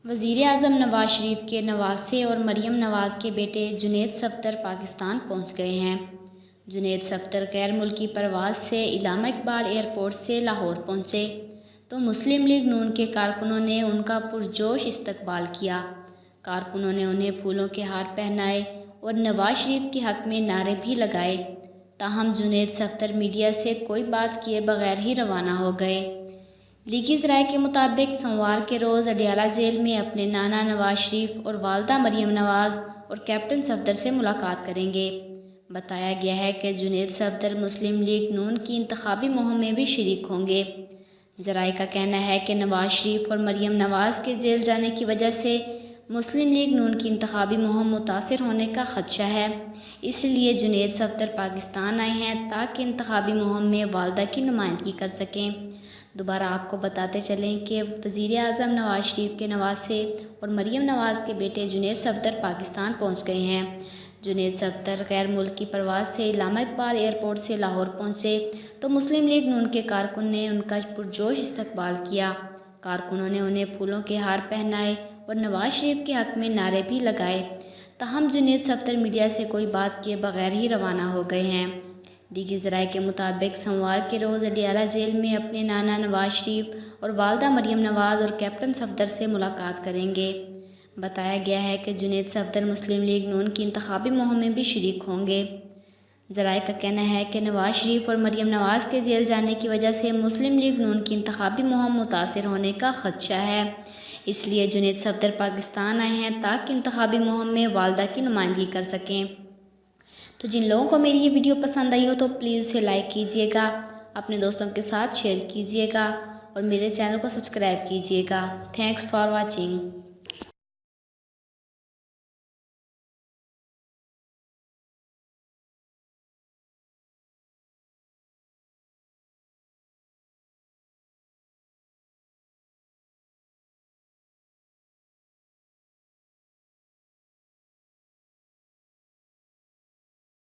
وزیر اعظم نواز شریف کے نواسے اور مریم نواز کے بیٹے جنید صفدر پاکستان پہنچ گئے ہیں۔ جنید صفدر غیر ملکی پرواز سے علامہ اقبال ایئرپورٹ سے لاہور پہنچے تو مسلم لیگ نون کے کارکنوں نے ان کا پرجوش استقبال کیا۔ کارکنوں نے انہیں پھولوں کے ہار پہنائے اور نواز شریف کے حق میں نعرے بھی لگائے، تاہم جنید صفدر میڈیا سے کوئی بات کیے بغیر ہی روانہ ہو گئے۔ لیگی ذرائع کے مطابق سوموار کے روز اڈیالہ جیل میں اپنے نانا نواز شریف اور والدہ مریم نواز اور کیپٹن صفدر سے ملاقات کریں گے۔ بتایا گیا ہے کہ جنید صفدر مسلم لیگ نون کی انتخابی مہم میں بھی شریک ہوں گے۔ ذرائع کا کہنا ہے کہ نواز شریف اور مریم نواز کے جیل جانے کی وجہ سے مسلم لیگ نون کی انتخابی مہم متاثر ہونے کا خدشہ ہے، اس لیے جنید صفدر پاکستان آئے ہیں تاکہ انتخابی مہم میں والدہ کی نمائندگی کر سکیں۔ دوبارہ آپ کو بتاتے چلیں کہ وزیر اعظم نواز شریف کے نواسے اور مریم نواز کے بیٹے جنید صفدر پاکستان پہنچ گئے ہیں۔ جنید صفدر غیر ملکی پرواز سے علامہ اقبال ایئرپورٹ سے لاہور پہنچے تو مسلم لیگ نون کے کارکن نے ان کا پرجوش استقبال کیا۔ کارکنوں نے انہیں پھولوں کے ہار پہنائے اور نواز شریف کے حق میں نعرے بھی لگائے، تاہم جنید صفدر میڈیا سے کوئی بات کیے بغیر ہی روانہ ہو گئے ہیں۔ لیگی ذرائع کے مطابق سوموار کے روز اڈیالہ جیل میں اپنے نانا نواز شریف اور والدہ مریم نواز اور کیپٹن صفدر سے ملاقات کریں گے۔ بتایا گیا ہے کہ جنید صفدر مسلم لیگ نون کی انتخابی مہم میں بھی شریک ہوں گے۔ ذرائع کا کہنا ہے کہ نواز شریف اور مریم نواز کے جیل جانے کی وجہ سے مسلم لیگ نون کی انتخابی مہم متاثر ہونے کا خدشہ ہے، اس لیے جنید صفدر پاکستان آئے ہیں تاکہ انتخابی مہم میں والدہ کی نمائندگی کر سکیں۔ تو جن لوگوں کو میری یہ ویڈیو پسند آئی ہو تو پلیز اسے لائک کیجیے گا، اپنے دوستوں کے ساتھ شیئر کیجیے گا اور میرے چینل کو سبسکرائب کیجیے گا۔ Thanks for watching.